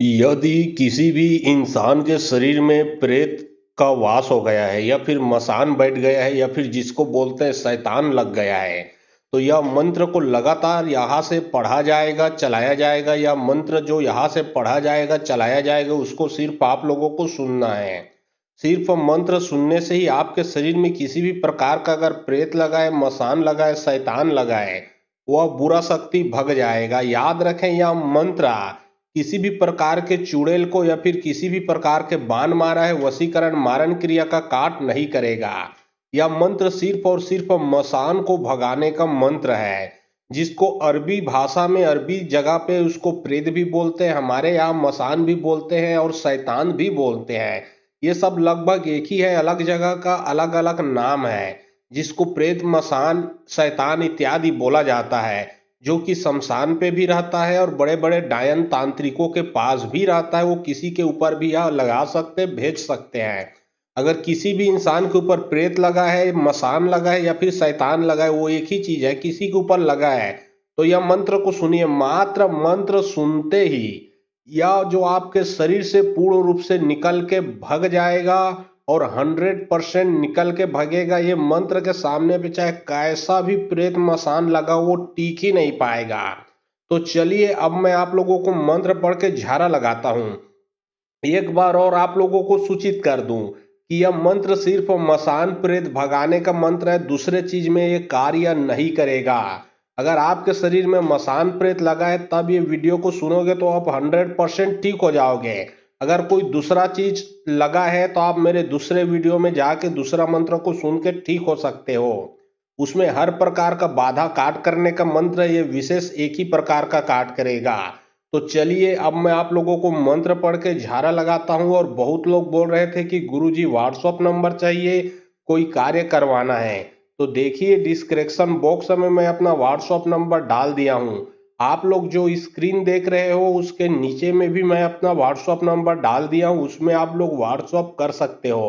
यदि किसी भी इंसान के शरीर में प्रेत का वास हो गया है या फिर मसान बैठ गया है या फिर जिसको बोलते हैं शैतान लग गया है, तो यह मंत्र को लगातार यहाँ से पढ़ा जाएगा, चलाया जाएगा। या मंत्र जो यहाँ से पढ़ा जाएगा, चलाया जाएगा, उसको सिर्फ आप लोगों को सुनना है। सिर्फ मंत्र सुनने से ही आपके शरीर में किसी भी प्रकार का अगर प्रेत लगा है, मसान लगा है, शैतान लगा है, वह बुरा शक्ति भग जाएगा। याद रखें, यह मंत्र किसी भी प्रकार के चुड़ैल को या फिर किसी भी प्रकार के बाण मारा है, वशीकरण मारण क्रिया का काट नहीं करेगा। यह मंत्र सिर्फ और सिर्फ मसान को भगाने का मंत्र है, जिसको अरबी भाषा में अरबी जगह पे उसको प्रेत भी बोलते हैं, हमारे यहाँ मसान भी बोलते हैं और शैतान भी बोलते हैं। ये सब लगभग एक ही है, अलग जगह का अलग अलग नाम है, जिसको प्रेत, मसान, शैतान इत्यादि बोला जाता है। जो कि शमशान पे भी रहता है और बड़े बड़े डायन तांत्रिकों के पास भी रहता है। वो किसी के ऊपर भी यह लगा सकते, भेज सकते हैं। अगर किसी भी इंसान के ऊपर प्रेत लगा है, मसान लगा है या फिर शैतान लगा है, वो एक ही चीज है, किसी के ऊपर लगा है, तो यह मंत्र को सुनिए। मात्र मंत्र सुनते ही यह जो आपके शरीर से पूर्ण रूप से निकल के भग जाएगा और 100% निकल के भगेगा। ये मंत्र के सामने पे चाहे कैसा भी प्रेत मसान लगा, वो टिक ही नहीं पाएगा। तो चलिए अब मैं आप लोगों को मंत्र पढ़ के झाड़ा लगाता हूँ। एक बार और आप लोगों को सूचित कर दूं कि यह मंत्र सिर्फ मसान प्रेत भगाने का मंत्र है, दूसरे चीज में ये कार्य नहीं करेगा। अगर आपके शरीर में मसान प्रेत लगा है तब ये वीडियो को सुनोगे तो आप 100% ठीक हो जाओगे। अगर कोई दूसरा चीज लगा है तो आप मेरे दूसरे वीडियो में जाके दूसरा मंत्र को सुन के ठीक हो सकते हो। उसमें हर प्रकार का बाधा काट करने का मंत्र है, ये विशेष एक ही प्रकार का काट करेगा। तो चलिए अब मैं आप लोगों को मंत्र पढ़ के झाड़ा लगाता हूं। और बहुत लोग बोल रहे थे कि गुरुजी व्हाट्सएप नंबर चाहिए, कोई कार्य करवाना है। तो देखिए डिस्क्रिप्शन बॉक्स में मैं अपना व्हाट्सएप नंबर डाल दिया हूं। आप लोग जो स्क्रीन देख रहे हो उसके नीचे में भी मैं अपना व्हाट्सएप नंबर डाल दिया हूं, उसमें आप लोग व्हाट्सएप कर सकते हो।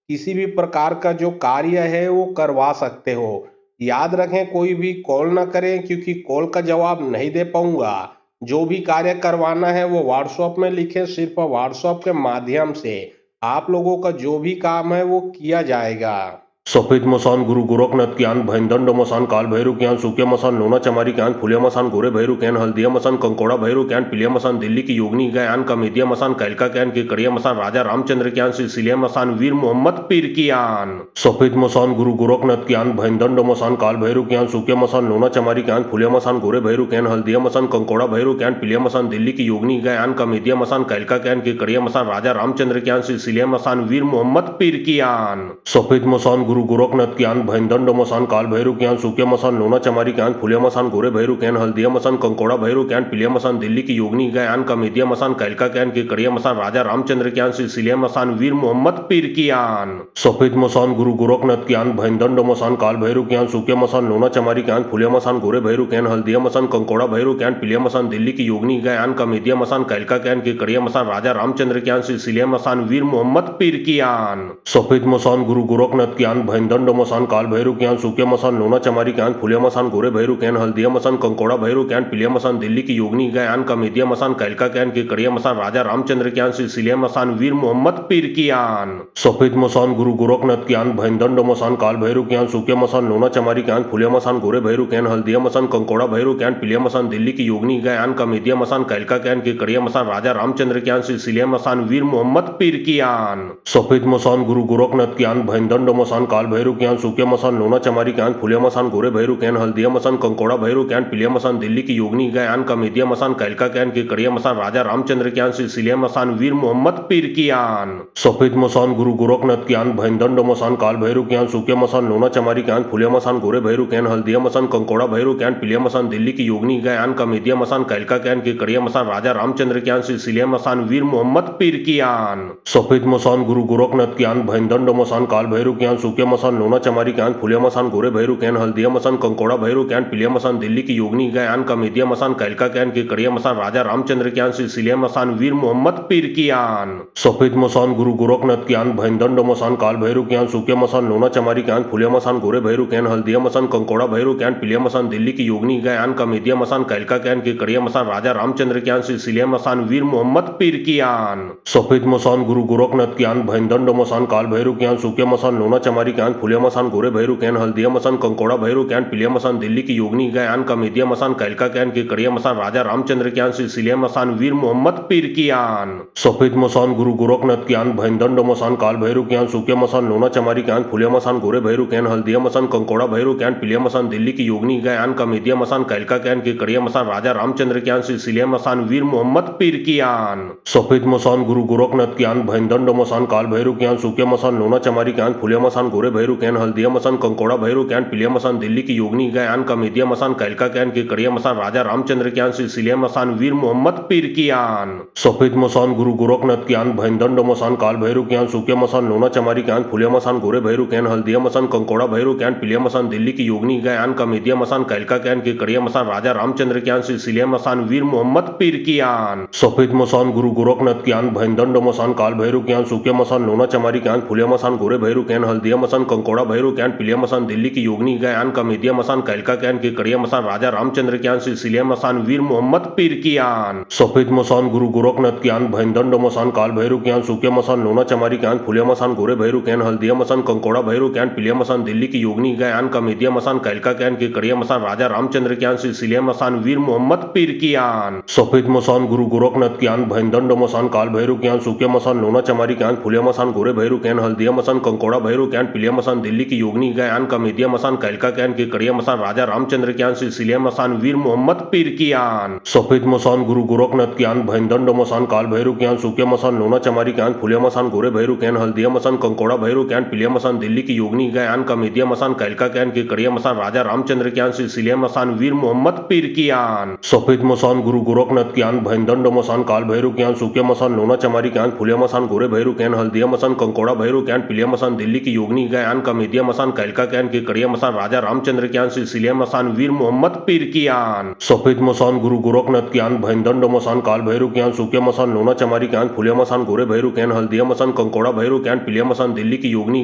किसी भी प्रकार का जो कार्य है वो करवा सकते हो। याद रखें, कोई भी कॉल ना करें, क्योंकि कॉल का जवाब नहीं दे पाऊंगा। जो भी कार्य करवाना है वो व्हाट्सएप में लिखे, सिर्फ व्हाट्सएप के माध्यम से आप लोगों का जो भी काम है वो किया जाएगा। सफेद मसान गुरु गोरखनाथ ज्ञान भैंदंड मसान काल भैरव ज्ञान सूक्य मसान लोना चमारी ज्ञान फुलिया मसान गोरे भैरव ज्ञान हल्दिया मसान कंकोड़ा भैरव ज्ञान पिलिया मसान दिल्ली की योगनी ज्ञान कमेदिया मसान कैलका ज्ञान के कड़िया मसान राजा रामचंद्र ज्ञान सिलसिलिया मसान वीर मोहम्मद पीर ज्ञान सफेद मसान गुरु गोरखनाथ ज्ञान भैंदंड मसान काल भैरव ज्ञान सूक्य मसान लोना चमारी ज्ञान फुलिया मसान गोरे भैरव ज्ञान हल्दिया मसान कंकोड़ा भैरव ज्ञान पिलिया मसान दिल्ली की योगनी ज्ञान कमेदिया मसान कैलका ज्ञान के कड़िया मसान राजा रामचंद्र ज्ञान सिलसिलिया मसान वीर मोहम्मद पीर ज्ञान सफेद मसान गुरु गोरखनाथ ज्ञान भैंदंड मसान काल भैरव ज्ञान सूक्य मसान लोना चमारी ज्ञान फुलिया मसान गोरे भैरव ज्ञान हल्दिया मसान कंकोड़ा भैरव ज्ञान पिलिया मसान दिल्ली की योगनी ज्ञान कमेदिया मसान कैलका ज्ञान के कड़िया मसान राजा रामचंद्र ज्ञान सिलसिलिया मसान वीर मोहम्मद पीर ज्ञान सफेद मसान गुरु गोरखनाथ ज्ञान भैंदंड मसान काल भैरव ज्ञान सूक्य मसान लोना चमारी ज्ञान फुलिया मसान गोरे भैरव ज्ञान हल्दिया मसान कंकोड़ा भैरव ज्ञान पिलिया मसान दिल्ली की योगनी ज्ञान कमेदिया मसान कैलका ज्ञान के कड़िया मसान राजा रामचंद्र ज्ञान सिलसिलिया मसान वीर मोहम्मद पीर ज्ञान सफेद मसान गुरु गोरखनाथ ज्ञान भैंदंड मसान काल भैरव ज्ञान सूक्य मसान लोना चमारी ज्ञान फुलिया मसान गोरे भैरव ज्ञान हल्दिया मसान कंकोड़ा भैरव ज्ञान पिलिया मसान दिल्ली की योगनी ज्ञान कमेदिया मसान कैलका ज्ञान के कड़िया मसान राजा रामचंद्र ज्ञान सिलसिलिया मसान वीर मोहम्मद पीर ज्ञान सफेद मसान गुरु गोरखनाथ ज्ञान भैंदंड मसान काल भैरव ज्ञान सूक्य मसान लोना चमारी ज्ञान फुलिया मसान गोरे भैरव ज्ञान हल्दिया मसान कंकोड़ा भैरव ज्ञान पिलिया मसान दिल्ली की योगनी ज्ञान कमेदिया मसान कैलका ज्ञान के कड़िया मसान राजा रामचंद्र ज्ञान सिलसिलिया मसान वीर मोहम्मद पीर ज्ञान सफेद मसान गुरु गोरखनाथ ज्ञान भैंदंड मसान काल भैरव ज्ञान सूक्य मसान लोना चमारी ज्ञान फुलिया मसान गोरे भैरव ज्ञान हल्दिया मसान कंकोड़ा भैरव ज्ञान पिलिया मसान दिल्ली की योगनी ज्ञान कमेदिया मसान कैलका ज्ञान के कड़िया मसान राजा रामचंद्र ज्ञान सिलसिलिया मसान वीर मोहम्मद पीर ज्ञान सफेद मसान गुरु गोरखनाथ ज्ञान भैंदंड मसान काल भैरव ज्ञान सूक्य मसान लोना चमारी ज्ञान फुलिया मसान गोरे भैरव ज्ञान हल्दिया मसान कंकोड़ा भैरव ज्ञान पिलिया मसान दिल्ली की योगनी ज्ञान कमेदिया मसान कैलका ज्ञान के कड़िया मसान राजा रामचंद्र ज्ञान सिलसिलिया मसान वीर मोहम्मद पीर ज्ञान सफेद मसान गुरु गोरखनाथ ज्ञान भैंदंड मसान काल भैरव ज्ञान सूक्य सूखे मसान लोना चमारी कैन फुलिया मसान गोरे भैरू कैन हल्दिया मसान कंकोड़ा भैरू कैन पिलिया मसान दिल्ली की योगनी गयान कमेदिया मसान कैलका कैन की कड़िया मसान राजा रामचंद्र कैन सिलसिलिया मसान वीर मोहम्मद पीर की आन सफेद मसान गुरु गोरखनाथ की आन भैंदंड मसान काल भैरू कैन सूखे मसान लोना चमारी कैन फुलिया मसान गोरे भैरू कैन हल्दिया मसान कंकोड़ा भैरू कैन पिलिया मसान दिल्ली की योगनी गयान कमेदिया मसान कैलका कैन की कड़िया मसान राजा रामचंद्र कैन सिलसिलिया मसान वीर मोहम्मद पीर की आन सफेद मसान गुरु गोरखनाथ की आन भैंदंड मसान काल भैरू कैन सूखे मसान लोना चमारी कैन फुलिया मसान गोरे भैरू कैन हल्दिया मसान कंकोड़ा भैरू कैन पिलिया मसान दिल्ली की योगनी गयान कमेदिया मसान कैलका कैन की कड़िया मसान राजा रामचंद्र कैन सिलसिलिया मसान वीर मोहम्मद पीर की आन सफेद मसान गुरु गोरखनाथ की आन भैंदंड मसान काल भैरू कैन सूखे मसान लोना चमारी कैन फुलिया मसान गोरे भैरू कैन हल्दिया मसान कंकोड़ा भैरू कैन पिलिया मसान दिल्ली की योगनी गयान कमेदिया मसान कैलका कैन की कड़िया मसान राजा रामचंद्र कैन सिलसिलिया मसान वीर मोहम्मद पीर की आन सफेद मसान गुरु गोरखनाथ की आन भैंदंड मसान काल भैरू कैन सूखे मसान लोना चमारी कैन फुलिया मसान गोरे भैरू कैन हल्दिया मसान कंकोड़ा भैरू कैन पिलिया मसान दिल्ली की योगनी गयान कमेदिया मसान कैलका कैन की कड़िया मसान राजा रामचंद्र कैन सिलसिलिया मसान वीर मोहम्मद पीर की आन सफेद मसान गुरु गोरखनाथ की आन भैंदंड मसान काल भैरू कैन सूखे मसान लोना चमारी कैन फुलिया मसान गोरे भैरू कैन हल्दिया मसान कंकोड़ा भैरू कैन पिलिया मसान दिल्ली की योगनी गयान कमेदिया मसान कैलका कैन की कड़िया मसान राजा रामचंद्र कैन सिलसिलिया मसान वीर मोहम्मद पीर की आन सफेद मसान गुरु गोरखनाथ की आन भैंदंड मसान काल भैरू कैन सूखे मसान लोना चमारी कैन फुलिया मसान गोरे भैरू कैन हल्दिया मसान कंकोड़ा भैरू कैन पिलिया मसान दिल्ली की योगनी गयान कमेदिया मसान कैलका कैन की कड़िया मसान राजा रामचंद्र कैन सिलसिलिया मसान वीर मोहम्मद पीर की आन सफेद मसान गुरु गोरखनाथ की आन भैंदंड मसान काल भैरू कैन सूखे मसान लोना चमारी कैन फुलिया मसान गोरे भैरू कैन हल्दिया मसान कंकोड़ा भैरू कैन पिलिया मसान दिल्ली की योगनी गयान कमेदिया मसान कैलका कैन की कड़िया मसान राजा रामचंद्र कैन सिलसिलिया मसान वीर मोहम्मद पीर की आन सफेद मसान गुरु गोरखनाथ की आन भैंदंड मसान काल भैरू कैन सूखे मसान लोना चमारी कैन फुलिया मसान गोरे भैरू कैन हल्दिया मसान कंकोड़ा भैरू कैन पिलिया मसान दिल्ली की योगनी गयान कमेदिया मसान कैलका कैन की कड़िया मसान राजा रामचंद्र कैन सिलसिलिया मसान वीर मोहम्मद पीर की आन सफेद मसान गुरु गोरखनाथ की आन भैंदंड मसान काल भैरू कैन सूखे मसान लोना चमारी कैन फुलिया मसान गोरे भैरू कैन हल्दिया मसान कंकोड़ा भैरू कैन पिलिया मसान दिल्ली की योगनी गयान कमेदिया मसान कैलका कैन की कड़िया मसान राजा रामचंद्र कैन सिलसिलिया मसान वीर मोहम्मद पीर की आन सफेद मसान गुरु गोरखनाथ की आन भैंदंड मसान काल भैरू कैन सूखे मसान लोना चमारी कैन फुलिया मसान गोरे भैरू कैन हल्दिया मसान कंकोड़ा भैरू कैन पिलिया मसान दिल्ली की योगनी गयान कमेदिया मसान कैलका कैन की कड़िया मसान राजा रामचंद्र कैन सिलसिलिया मसान वीर मोहम्मद पीर की आन सफेद मसान गुरु गोरखनाथ की आन भैंदंड मसान काल भैरू कैन सूखे मसान लोना चमारी कैन फुलिया मसान गोरे भैरू कैन हल्दिया मसान कंकोड़ा भैरू कैन पिलिया मसान दिल्ली की योगनी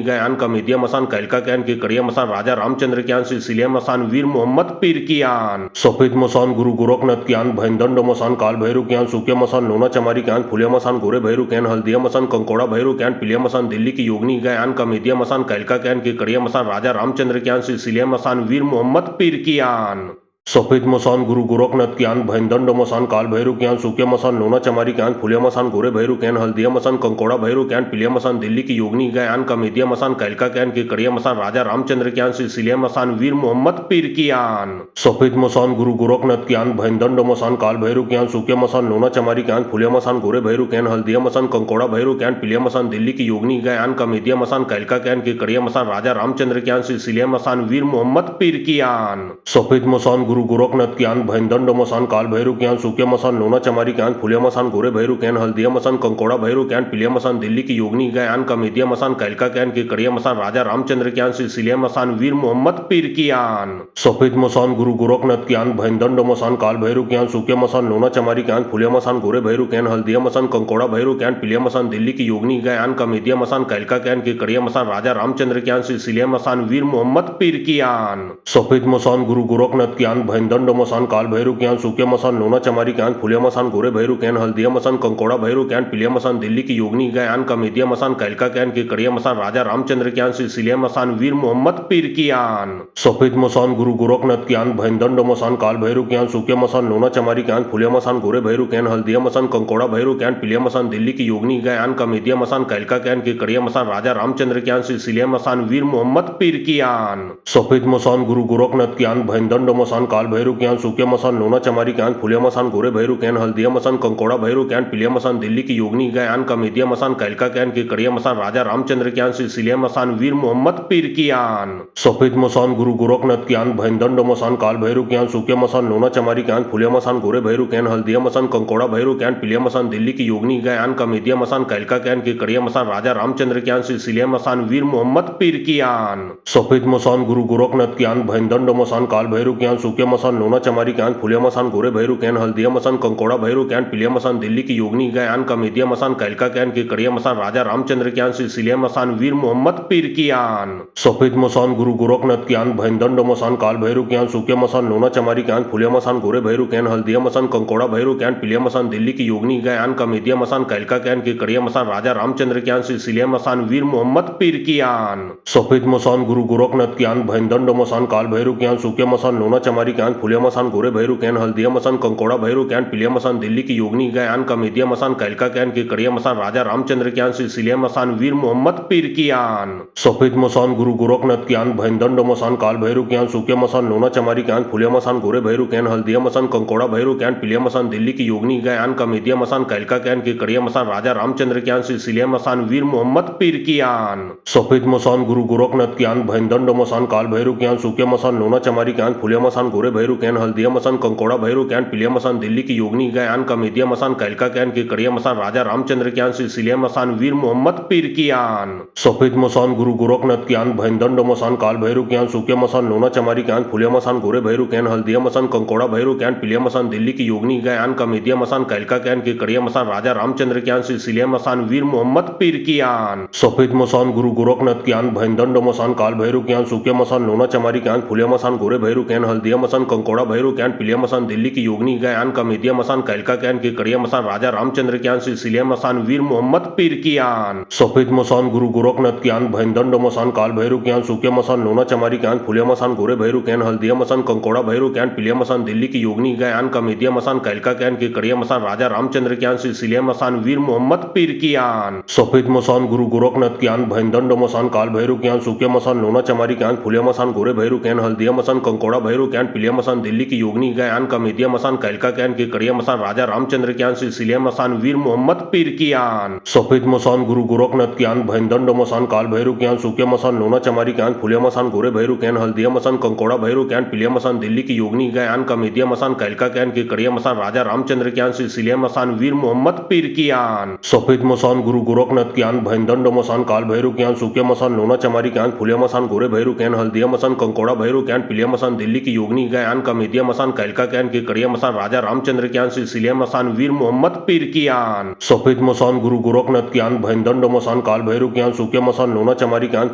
गयान कमेदिया मसान कैलका कैन की कड़िया मसान राजा रामचंद्र कैन सिलसिलिया मसान वीर मोहम्मद पीर की आन सफेद मसान गुरु गोरखनाथ की आन भैंदंड मसान काल भैरू कैन सूखे मसान लोना चमारी कैन फुलिया मसान गोरे भैरू कैन हल्दिया मसान कंकोड़ा भैरू कैन पिलिया मसान दिल्ली की योगनी गयान कमेदिया मसान कैलका कैन की कड़िया मसान राजा रामचंद्र कैन सिलसिलिया मसान वीर मोहम्मद पीर की आन सफेद मसान गुरु गोरखनाथ की आन भैंदंड मसान काल भैरू कैन सूखे मसान लोना चमारी कैन फुलिया मसान गोरे भैरू कैन हल्दिया मसान कंकोड़ा भैरू कैन पिलिया मसान दिल्ली की योगनी गयान कमेदिया मसान कैलका कैन की कड़िया मसान राजा रामचंद्र कैन सिलसिलिया मसान वीर मोहम्मद पीर की आन सफेद मसान गुरु गोरखनाथ की आन भैंदंड मसान काल भैरू कैन सूखे मसान लोना चमारी कैन फुलिया मसान गोरे भैरू कैन हल्दिया मसान कंकोड़ा भैरू कैन पिलिया मसान दिल्ली की योगनी गयान कमेदिया मसान कैलका कैन की कड़िया मसान राजा रामचंद्र कैन सिलसिलिया मसान वीर मोहम्मद पीर की आन सफेद मसान गुरु गोरखनाथ की आन भैंदंड मसान काल भैरू कैन सूखे मसान लोना चमारी कैन फुलिया मसान गोरे भैरू कैन हल्दिया मसान कंकोड़ा भैरू कैन पिलिया मसान दिल्ली की योगनी गयान कमेदिया मसान कैलका कैन की कड़िया मसान राजा रामचंद्र कैन सिलसिलिया मसान वीर मोहम्मद पीर की आन सफेद मसान गुरु गोरखनाथ की आन भैंदंड मसान काल भैरू कैन सूखे मसान लोना चमारी कैन फुलिया मसान गोरे भैरू कैन हल्दिया मसान कंकोड़ा भैरू कैन पिलिया मसान दिल्ली की योगनी गयान कमेदिया मसान कैलका कैन की कड़िया मसान राजा रामचंद्र कैन सिलसिलिया मसान वीर मोहम्मद पीर की आन सफेद मसान गुरु गोरखनाथ की आन भैंदंड मसान काल भैरू कैन सूखे मसान लोना चमारी कैन फुलिया मसान गोरे भैरू कैन हल्दिया मसान कंकोड़ा भैरू कैन पिलिया मसान दिल्ली की योगनी गयान कमेदिया मसान कैलका कैन की कड़िया मसान राजा रामचंद्र कैन सिलसिलिया मसान वीर मोहम्मद पीर की आन सफेद मसान गुरु गोरखनाथ की आन भैंदंड मसान काल भैरू कैन सूखे मसान लोना चमारी कैन फुलिया मसान गोरे भैरू कैन हल्दिया मसान कंकोड़ा भैरू कैन पिलिया मसान दिल्ली की योगनी गयान कमेदिया मसान कैलका कैन की कड़िया मसान राजा रामचंद्र कैन सिलसिलिया मसान वीर मोहम्मद पीर की आन सफेद मसान गुरु गोरखनाथ की आन भैंदंड मसान काल भैरव ज्ञान सूखे मसान लोना चमारी ज्ञान फुलिया मसान गोरे भैरव ज्ञान हल्दिया मसान कंकोड़ा भैरव ज्ञान पिलिया मसान दिल्ली की योगनी ज्ञान कमेदिया मसान कैलका ज्ञान की कड़िया मसान राजा रामचंद्र ज्ञान सिलसिलिया मसान वीर मोहम्मद पीर की आन सफेद मसान गुरु गोरखनाथ ज्ञान भैंदंड मसान काल भैरव ज्ञान सूखे मसान लोना चमारी ज्ञान फुलिया मसान गोरे भैरव ज्ञान हल्दिया मसान कंकोड़ा भैरव ज्ञान पिलिया मसान दिल्ली की योगनी ज्ञान कमेदिया मसान कैलका ज्ञान की कड़िया मसान राजा रामचंद्र ज्ञान सिलसिलिया मसान वीर मोहम्मद पीर की आन सफेद मसान गुरु गोरखनाथ ज्ञान भैंदंड मसान काल भैरव ज्ञान सूखे मसान लोना चमारी ज्ञान फुलिया मसान गोरे भैरव ज्ञान हल्दिया मसान कंकोड़ा भैरव ज्ञान पिलिया मसान दिल्ली की योगनी ज्ञान कमेदिया मसान कैलका ज्ञान की कड़िया मसान राजा रामचंद्र ज्ञान सिलसिलिया मसान वीर मोहम्मद पीर की आन सफेद मसान गुरु गोरखनाथ ज्ञान भैंदंड मसान काल भैरव ज्ञान सूखे मसान लोना चमारी ज्ञान फुलिया मसान गोरे भैरव ज्ञान हल्दिया मसान कंकोड़ा भैरव ज्ञान पिलिया मसान दिल्ली की योगनी ज्ञान कमेदिया मसान कैलका ज्ञान की कड़िया मसान राजा रामचंद्र ज्ञान सिलसिलिया मसान वीर मोहम्मद पीर की आन सफेद मसान गुरु गोरखनाथ ज्ञान भैंदंड मसान काल भैरव ज्ञान सूखे मसान लोना चमारी ज्ञान फुलिया मसान गोरे भैरव ज्ञान हल्दिया मसान कंकोड़ा भैरव ज्ञान पिलिया मसान दिल्ली की योगनी ज्ञान कमेदिया मसान कैलका ज्ञान की कड़िया मसान राजा रामचंद्र ज्ञान सिलसिलिया मसान वीर मोहम्मद पीर की आन सफेद मसान गुरु गोरखनाथ ज्ञान भैंदंड मसान काल भैरव ज्ञान सूखे मसान लोना चमारी ज्ञान फुलिया मसान गोरे भैरव ज्ञान हल्दिया मसान कंकोड़ा भैरव ज्ञान पिलिया मसान दिल्ली की योगनी ज्ञान कमेदिया मसान कैलका ज्ञान की कड़िया मसान राजा रामचंद्र ज्ञान सिलसिलिया मसान वीर मोहम्मद पीर की आन सफेद मसान गुरु गोरखनाथ ज्ञान भैंदंड मसान काल भैरव ज्ञान सूखे मसान लोना चमारी ज्ञान फुलिया मसान गोरे भैरव ज्ञान हल्दिया मसान कंकोड़ा भैरव ज्ञान पिलिया मसान दिल्ली की योगनी ज्ञान कमेदिया मसान कैलका ज्ञान की कड़िया मसान राजा रामचंद्र ज्ञान सिलसिलिया मसान वीर मोहम्मद पीर की आन सफेद मसान गुरु गोरखनाथ ज्ञान भैंदंड मसान काल भैरव ज्ञान सूखे मसान लोना चमारी ज्ञान फुलिया मसान गोरे भैरव ज्ञान हल्दिया मसान कंकोड़ा भैरव ज्ञान पिलिया मसान दिल्ली की योगनी ज्ञान कमेदिया मसान कैलका ज्ञान की कड़िया मसान राजा रामचंद्र ज्ञान सिलसिलिया मसान वीर मोहम्मद पीर की आन सफेद मसान गुरु गोरखनाथ ज्ञान भैंदंड मसान काल भैरव ज्ञान सूखे मसान लोना चमारी ज्ञान फुलिया मसान गोरे भैरव ज्ञान हल्दिया मसान कंकोड़ा भैरव ज्ञान पिलिया मसान दिल्ली की योगनी ज्ञान कमेदिया मसान कैलका ज्ञान की कड़िया मसान राजा रामचंद्र ज्ञान सिलसिलिया मसान वीर मोहम्मद पीर की आन सफेद मसान गुरु गोरखनाथ ज्ञान भैंदंड मसान काल भैरव ज्ञान सूखे मसान लोना चमारी ज्ञान फुलिया मसान गोरे भैरव ज्ञान हल्दिया मसान कंकोड़ा भैरव ज्ञान पिलिया मसान दिल्ली की योगनी ज्ञान कमेदिया मसान कैलका ज्ञान की कड़िया मसान राजा रामचंद्र ज्ञान सिलसिलिया मसान वीर मोहम्मद पीर की आन सफेद मसान गुरु गोरखनाथ ज्ञान भैंदंड मसान काल भैरव ज्ञान सूखे मसान लोना चमारी ज्ञान फुलिया मसान गोरे भैरव ज्ञान हल्दिया मसान कंकोड़ा भैरव ज्ञान पिलिया मसान दिल्ली की योगनी ज्ञान कमेदिया मसान कैलका ज्ञान की कड़िया मसान राजा रामचंद्र ज्ञान सिलसिलिया मसान वीर मोहम्मद पीर की आन सफेद मसान गुरु गोरखनाथ ज्ञान भैंदंड मसान काल भैरव ज्ञान सूखे मसान लोना चमारी ज्ञान फुलिया मसान गोरे भैरव ज्ञान हल्दिया मसान कंकोड़ा भैरव ज्ञान पिलिया मसान दिल्ली की योगनी ज्ञान कमेदिया मसान कैलका ज्ञान की कड़िया मसान राजा रामचंद्र ज्ञान सिलसिलिया मसान वीर मोहम्मद पीर की आन सफेद मसान गुरु गोरखनाथ ज्ञान भैंदंड मसान काल भैरव ज्ञान सूखे मसान लोना चमारी ज्ञान फुलिया मसान गोरे भैरव ज्ञान हल्दिया मसान कंकोड़ा भैरव ज्ञान पिलिया मसान दिल्ली की योगनी ज्ञान कमेदिया मसान कैलका ज्ञान की कड़िया मसान राजा रामचंद्र ज्ञान सिलसिलिया मसान वीर मोहम्मद पीर की आन सफेद मसान गुरु गोरखनाथ ज्ञान भैंदंड मसान काल भैरव ज्ञान सूखे मसान लोना चमारी ज्ञान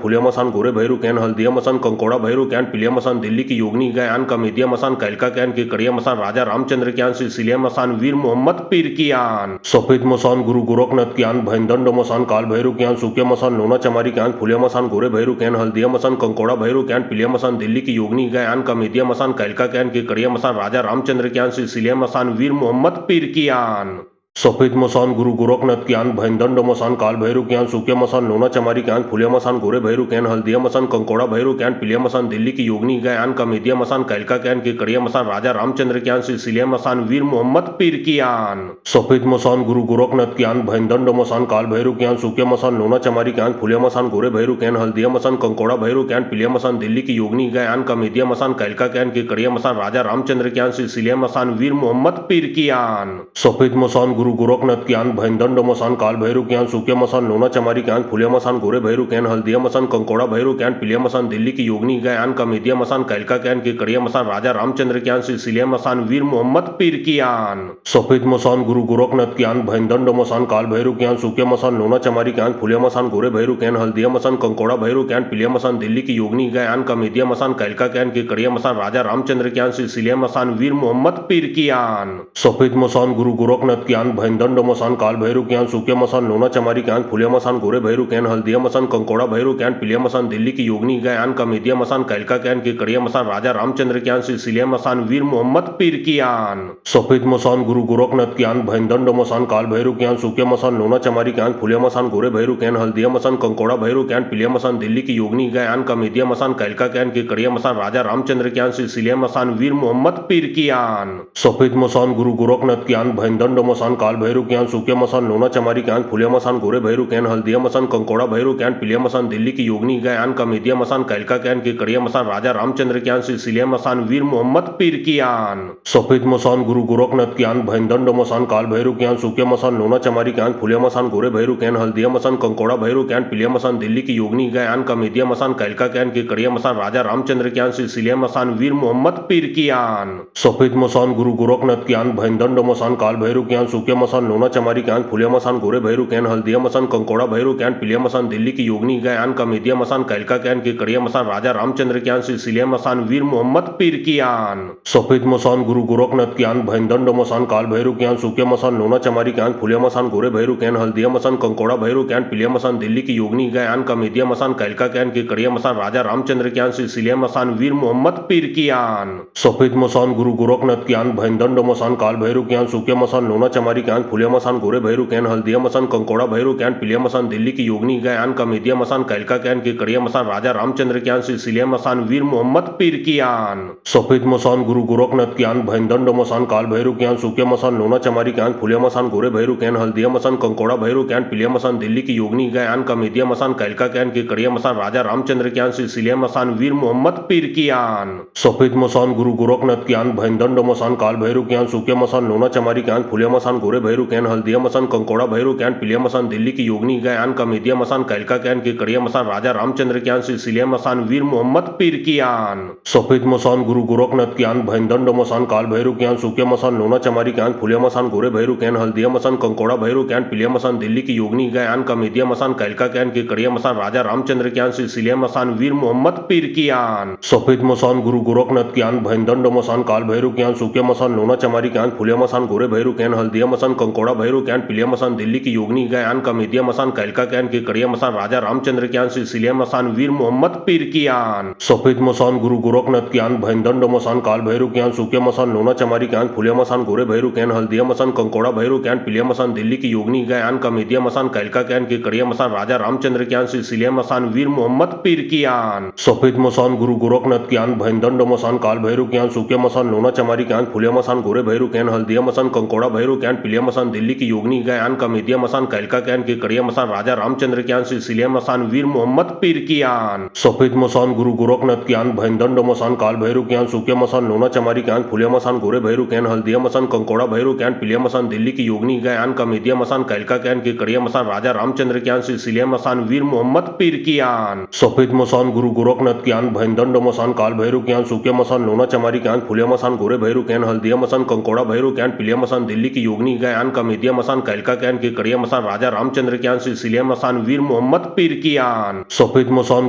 फुलिया मसान गोरे भैरव ज्ञान हल्दिया मसान कंकोड़ा भैरव ज्ञान पिलिया मसान दिल्ली की योगनी ज्ञान कमेदिया मसान कैलका ज्ञान की कड़िया मसान राजा रामचंद्र ज्ञान सिलसिलिया मसान वीर मोहम्मद पीर की आन सफेद मसान गुरु गोरखनाथ ज्ञान भैंदंड मसान काल भैरव ज्ञान सूखे मसान लोना चमारी ज्ञान फुलिया मसान गोरे भैरव ज्ञान हल्दिया मसान कंकोड़ा भैरव ज्ञान पिलिया मसान दिल्ली की योगनी ज्ञान कमेदिया मसान कैलका ज्ञान की कड़िया मसान राजा रामचंद्र ज्ञान सिलसिलिया मसान वीर मोहम्मद पीर की आन सफेद मसान गुरु गोरखनाथ ज्ञान भैंदंड मसान काल भैरव ज्ञान सूखे मसान लोना चमारी ज्ञान फुलिया मसान गोरे भैरव ज्ञान हल्दिया मसान कंकोड़ा भैरव ज्ञान पिलिया मसान दिल्ली की योगनी ज्ञान कमेदिया मसान कैलका ज्ञान की कड़िया मसान राजा रामचंद्र ज्ञान सिलसिलिया मसान वीर मोहम्मद पीर की आन सफेद मसान गुरु गोरखनाथ ज्ञान भैंदंड मसान काल भैरव ज्ञान सूखे मसान लोना चमारी ज्ञान फुलिया मसान गोरे भैरव ज्ञान हल्दिया मसान कंकोड़ा भैरव ज्ञान पिलिया मसान दिल्ली की योगनी ज्ञान कमेदिया मसान कैलका ज्ञान की कड़िया मसान राजा रामचंद्र ज्ञान सिलसिलिया मसान वीर मोहम्मद पीर की आन सफेद मसान गुरु गोरखनाथ ज्ञान भैंदंड मसान काल भैरव ज्ञान सूखे मसान लोना चमारी ज्ञान फुलिया मसान गोरे भैरव ज्ञान हल्दिया मसान कंकोड़ा भैरव ज्ञान पिलिया मसान दिल्ली की योगनी ज्ञान कमेदिया मसान कैलका ज्ञान की कड़िया मसान राजा रामचंद्र ज्ञान सिलसिलिया मसान वीर मोहम्मद पीर की आन सफेद मसान गुरु गोरखनाथ ज्ञान भैंदंड मसान काल भैरव ज्ञान सूखे मसान लोना चमारी ज्ञान फुलिया मसान गोरे भैरव ज्ञान हल्दिया मसान कंकोड़ा भैरव ज्ञान पिलिया मसान दिल्ली की योगनी ज्ञान कमेदिया मसान कैलका ज्ञान की कड़िया मसान राजा रामचंद्र ज्ञान सिलसिलिया मसान वीर मोहम्मद पीर की आन सफेद मसान गुरु गोरखनाथ ज्ञान भैंदंड मसान काल भैरू ज्ञान सूक्य मसान लोना चमारी ज्ञान फुलिया मसान गोरे भैरू ज्ञान हल्दिया मसान कंकोड़ा भैरू ज्ञान पिलिया मसान दिल्ली की योगनी ज्ञान कमेदिया मसान कैलका ज्ञान की कड़िया मसान राजा रामचंद्र ज्ञान सिलसिलिया मसान वीर मोहम्मद पीर की आन सफेद मसान गुरु गोरखनाथ ज्ञान भैंदंड मसान काल भैरू ज्ञान सूक्य मसान लोना चमारी ज्ञान फुलिया मसान गोरे भैरू ज्ञान हल्दिया मसान कंकोड़ा भैरू ज्ञान पिलिया मसान दिल्ली की योगनी ज्ञान कमेदिया मसान कैलका ज्ञान की कड़िया मसान राजा रामचंद्र ज्ञान सिलसिलिया मसान वीर मोहम्मद पीर की आन सफेद मसान गुरु गोरखनाथ ज्ञान भैंदंड मसान काल भैरू ज्ञान सूक्य मसान लोना चमारी ज्ञान फुलिया मसान गोरे भैरू ज्ञान हल्दिया मसान कंकोड़ा भैरू ज्ञान पिलिया मसान दिल्ली की योगनी ज्ञान कमेदिया मसान कैलका ज्ञान की कड़िया मसान राजा रामचंद्र ज्ञान सिलसिलिया मसान वीर मोहम्मद पीर की आन सफेद मसान गुरु गोरखनाथ ज्ञान भैंदंड मसान काल भैरू ज्ञान सूक्य मसान लोना चमारी ज्ञान फुलिया मसान गोरे भैरू ज्ञान हल्दिया मसान कंकोड़ा भैरू ज्ञान पिलिया मसान दिल्ली की योगनी ज्ञान कमेदिया मसान कैलका ज्ञान की कड़िया मसान राजा रामचंद्र ज्ञान सिलसिलिया मसान वीर मोहम्मद पीर की आन सफेद मसान गुरु गोरखनाथ ज्ञान भैंदंड मसान काल भैरू ज्ञान सूक्य मसान लोना चमारी ज्ञान फुलिया मसान गोरे भैरू ज्ञान हल्दिया मसान कंकोड़ा भैरू ज्ञान पिलिया मसान दिल्ली की योगनी ज्ञान कमेदिया मसान कैलका ज्ञान की कड़िया मसान राजा रामचंद्र ज्ञान सिलसिलिया मसान वीर मोहम्मद पीर की आन सफेद मसान गुरु गोरखनाथ ज्ञान भैंदंड मसान काल भैरू ज्ञान सूक्य मसान लोना चमारी ज्ञान फुलिया मसान गोरे भैरू ज्ञान हल्दिया मसान कंकोड़ा भैरू ज्ञान पिलिया मसान दिल्ली की योगनी ज्ञान कमेदिया मसान कैलका ज्ञान की कड़िया मसान राजा रामचंद्र ज्ञान सिलसिलिया मसान वीर मोहम्मद पीर की आन सफेद मसान गुरु गोरखनाथ ज्ञान भैंदंड मसान काल भैरू ज्ञान सूक्य मसान लोना चमारी ज्ञान फुलिया मसान गोरे भैरू ज्ञान हल्दिया मसान कंकोड़ा भैरू ज्ञान पिलिया मसान दिल्ली की योगनी ज्ञान कमेदिया मसान कैलका ज्ञान की कड़िया मसान राजा रामचंद्र ज्ञान सिलसिलिया मसान वीर मोहम्मद पीर की आन सफेद मसान गुरु गोरखनाथ ज्ञान भैंदंड मसान काल भैरू ज्ञान सूक्य मसान लोना चमारी ज्ञान फुलिया मसान गोरे भैरू ज्ञान हल्दिया मसान कंकोड़ा भैरू ज्ञान पिलिया मसान दिल्ली की योगनी ज्ञान कमेदिया मसान कैलका ज्ञान की कड़िया मसान राजा रामचंद्र ज्ञान सिलसिलिया मसान वीर मोहम्मद पीर की आन सफेद मसान गुरु गोरखनाथ ज्ञान भैंदंड मसान काल भैरू ज्ञान सूक्य मसान लोना चमारी ज्ञान फुलिया मसान गोरे भैरू ज्ञान हल्दिया मसान कंकोड़ा भैरू ज्ञान पिलिया मसान दिल्ली की योगनी ज्ञान कमेदिया मसान कैलका ज्ञान की कड़िया मसान राजा रामचंद्र ज्ञान सिलसिलिया मसान वीर मोहम्मद पीर की आन सफेद मसान गुरु गोरखनाथ ज्ञान भैंदंड मसान काल भैरू ज्ञान सूक्य मसान लोना चमारी ज्ञान फुलिया मसान गोरे भैरू ज्ञान हल्दिया मसान कंकोड़ा भैरू ज्ञान पिलिया मसान दिल्ली की योगनी ज्ञान कमेदिया मसान कैलका ज्ञान की कड़िया मसान राजा रामचंद्र ज्ञान सिलसिलिया मसान वीर मोहम्मद पीर की आन सफेद मसान गुरु गोरखनाथ ज्ञान भैंदंड मसान काल भैरू ज्ञान सूक्य मसान लोना चमारी ज्ञान फुलिया मसान गोरे भैरू ज्ञान हल्दिया मसान कंकोड़ा भैरू ज्ञान पिलिया मसान दिल्ली की योगनी ज्ञान कमेदिया मसान कैलका ज्ञान की कड़िया मसान राजा रामचंद्र ज्ञान सिलसिलिया मसान वीर मोहम्मद पीर की आन सफेद मसान गुरु गोरखनाथ ज्ञान भैंदंड मसान काल भैरू ज्ञान सूक्य मसान लोना चमारी ज्ञान फुलिया मसान गोरे भैरू ज्ञान हल्दिया मसान कंकोड़ा भैरू ज्ञान पिलिया मसान दिल्ली की योगनी ज्ञान कमेदिया मसान कैलका ज्ञान की कड़िया मसान राजा रामचंद्र ज्ञान सिलसिलिया मसान वीर मोहम्मद पीर की आन सफेद मसान गुरु गोरखनाथ ज्ञान भैंदंड मसान काल भैरू ज्ञान सूक्य मसान लोना चमारी ज्ञान फुलिया मसान गोरे भैरू ज्ञान हल्दिया मसान कंकोड़ा भैरू ज्ञान पिलिया मसान दिल्ली की योगनी ज्ञान कमेदिया मसान कैलका ज्ञान की कड़िया मसान राजा रामचंद्र ज्ञान सिलसिलिया मसान वीर मोहम्मद पीर की आन सफेद मसान गुरु गोरखनाथ ज्ञान भैंदंड मसान काल भैरू ज्ञान सूक्य मसान लोना चमारी ज्ञान फुलिया मसान गोरे भैरू ज्ञान हल्दिया मसान कंकोड़ा भैरू ज्ञान पिलिया मसान दिल्ली की योगनी ज्ञान कमेदिया मसान कैलका ज्ञान की कड़िया मसान राजा रामचंद्र ज्ञान सिलसिलिया मसान वीर मोहम्मद पीर की आन सफेद मसान गुरु गोरखनाथ ज्ञान भैंदंड मसान काल भैरू ज्ञान सूक्य मसान लोना चमारी ज्ञान फुलिया मसान गोरे भैरू ज्ञान हल्दिया मसान कंकोड़ा भैरू ज्ञान पिलिया मसान दिल्ली की योगनी ज्ञान कमेदिया मसान कैलका ज्ञान की कड़िया मसान राजा रामचंद्र ज्ञान सिलसिलिया मसान वीर मोहम्मद पीर की आन सफेद मसान